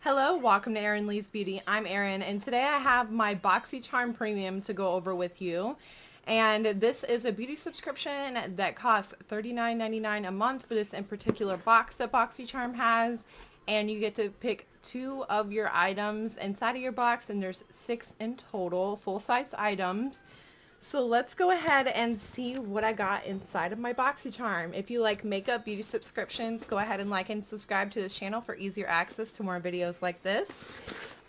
Hello, welcome to Erin Lee's Beauty. I'm Erin, and today I have my Boxycharm Premium to go over with you. And this is a beauty subscription that costs $39.99 a month for this in particular box that Boxycharm has. And you get to pick 2 of your items inside of your box, and there's 6 in total, full-size items. So let's go ahead and see what I got inside of my Boxycharm. If you like makeup beauty subscriptions, go ahead and like and subscribe to this channel for easier access to more videos like this.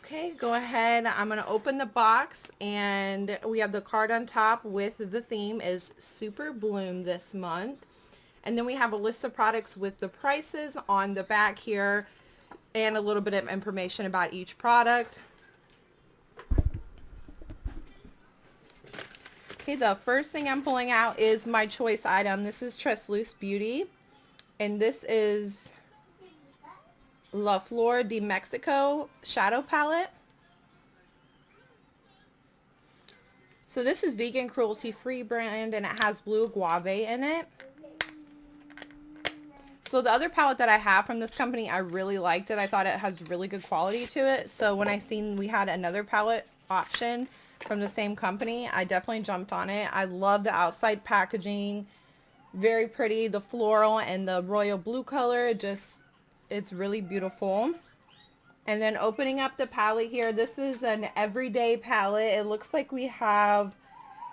Okay, go ahead. I'm going to open the box, and we have the card on top with the theme is Super Bloom this month. And then we have a list of products with the prices on the back here and a little bit of information about each product. Okay, the first thing I'm pulling out is my choice item. This is Loose Beauty, and this is La Flor de Mexico Shadow Palette. So this is vegan, cruelty-free brand, and it has blue guave in it. So the other palette that I have from this company, I really liked it. I thought it has really good quality to it. So when I seen we had another palette option from the same company, I definitely jumped on it. I love the outside packaging. Very pretty. The floral and the royal blue color, it's really beautiful. And then opening up the palette here, this is an everyday palette. It looks like we have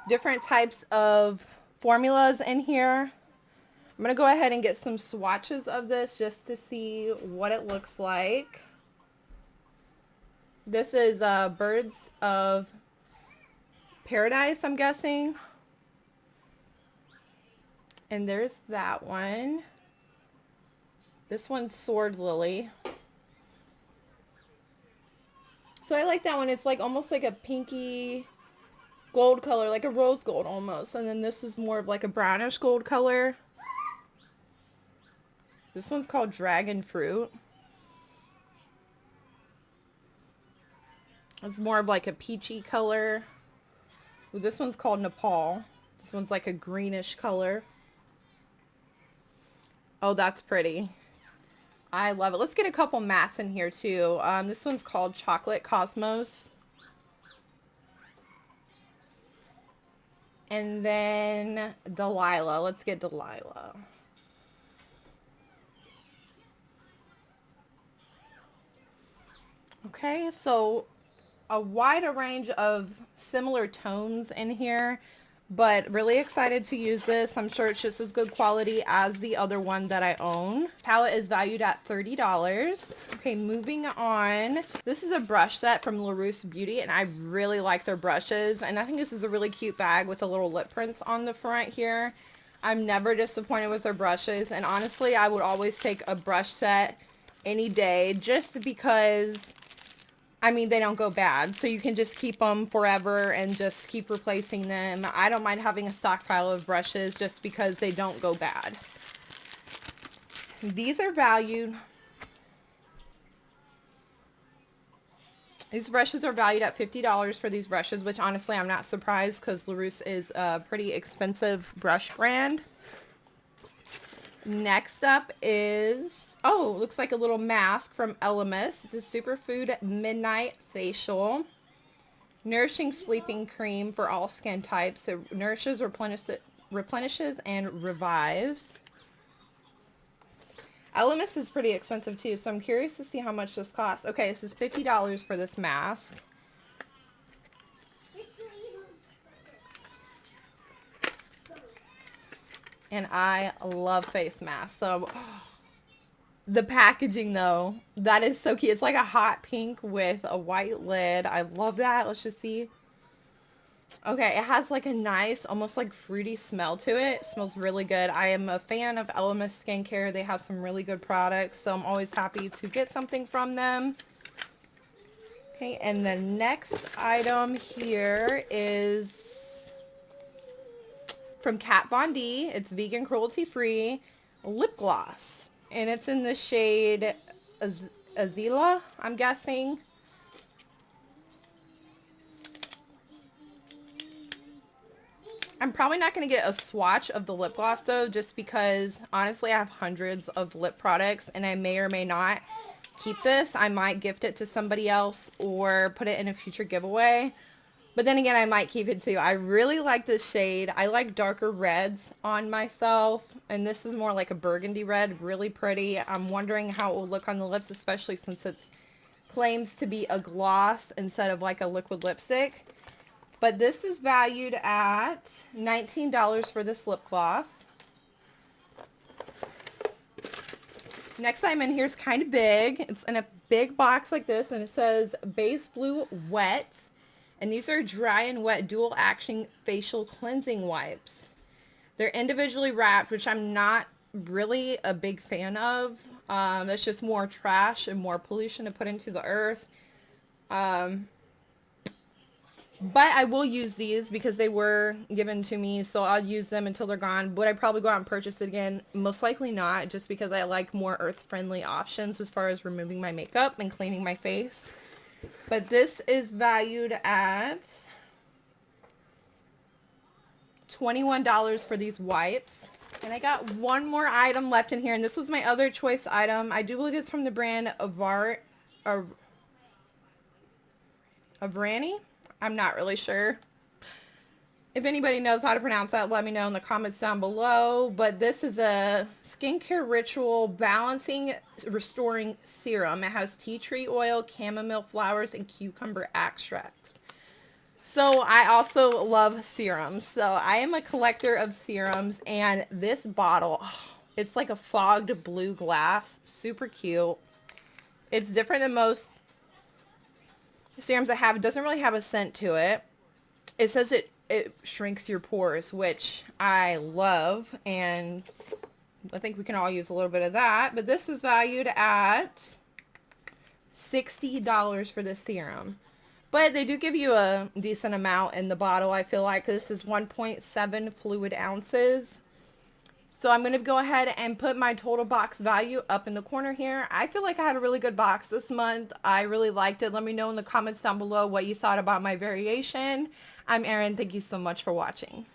different types of formulas in here. I'm going to go ahead and get some swatches of this just to see what it looks like. This is Birds of Paradise, I'm guessing. And there's that one. This one's Sword Lily. So I like that one. It's like almost like a pinky gold color, like a rose gold almost. And then this is more of like a brownish gold color. This one's called Dragon Fruit. It's more of like a peachy color. Ooh, this one's called Nepal. This one's like a greenish color. Oh, that's pretty. I love it. Let's get a couple mattes in here too. This one's called Chocolate Cosmos. And then Delilah. Let's get Delilah. Okay, so a wider range of similar tones in here, but really excited to use this. I'm sure it's just as good quality as the other one that I own. Palette is valued at $30. Okay, moving on. This is a brush set from LaRousse Beauty, and I really like their brushes, and I think this is a really cute bag with the little lip prints on the front here. I'm never disappointed with their brushes, and honestly, I would always take a brush set any day just because I mean, they don't go bad, so you can just keep them forever and just keep replacing them. I don't mind having a stockpile of brushes just because they don't go bad. These are valued. These brushes are valued at $50 for these brushes, which honestly I'm not surprised because LaRousse is a pretty expensive brush brand. Next up is, oh, looks like a little mask from Elemis. It's a Superfood Midnight Facial. Nourishing sleeping cream for all skin types. It nourishes, replenishes, and revives. Elemis is pretty expensive too, so I'm curious to see how much this costs. Okay, this is $50 for this mask. And I love face masks. So the packaging though, that is so cute. It's like a hot pink with a white lid. I love that. Let's just see. Okay, it has like a nice, almost like fruity smell to it. It smells really good. I am a fan of Elemis skincare. They have some really good products, so I'm always happy to get something from them. Okay, and the next item here is from Kat Von D. It's vegan, cruelty-free lip gloss. And it's in the shade Azila, I'm guessing. I'm probably not going to get a swatch of the lip gloss though, just because honestly I have hundreds of lip products and I may or may not keep this. I might gift it to somebody else or put it in a future giveaway. But then again, I might keep it too. I really like this shade. I like darker reds on myself. And this is more like a burgundy red. Really pretty. I'm wondering how it will look on the lips, especially since it claims to be a gloss instead of like a liquid lipstick. But this is valued at $19 for this lip gloss. Next item in here is kind of big. It's in a big box like this, and it says Base Blue Wet. And these are dry and wet dual action facial cleansing wipes. They're individually wrapped, which I'm not really a big fan of. It's just more trash and more pollution to put into the earth. But I will use these because they were given to me, so I'll use them until they're gone. Would I probably go out and purchase it again? Most likely not, just because I like more earth-friendly options as far as removing my makeup and cleaning my face. But this is valued at $21 for these wipes. And I got one more item left in here, and this was my other choice item. I do believe it's from the brand Avrani. I'm not really sure. If anybody knows how to pronounce that, let me know in the comments down below. But this is a skincare ritual balancing restoring serum. It has tea tree oil, chamomile flowers, and cucumber extracts. So I also love serums. So I am a collector of serums, and this bottle, it's like a fogged blue glass. Super cute. It's different than most serums I have. It doesn't really have a scent to it. It says it shrinks your pores, which I love, and I think we can all use a little bit of that. But this is valued at $60 for this serum. But they do give you a decent amount in the bottle, I feel like. This is 1.7 fluid ounces. So I'm going to go ahead and put my total box value up in the corner here. I feel like I had a really good box this month. I really liked it. Let me know in the comments down below what you thought about my variation. I'm Erin. Thank you so much for watching.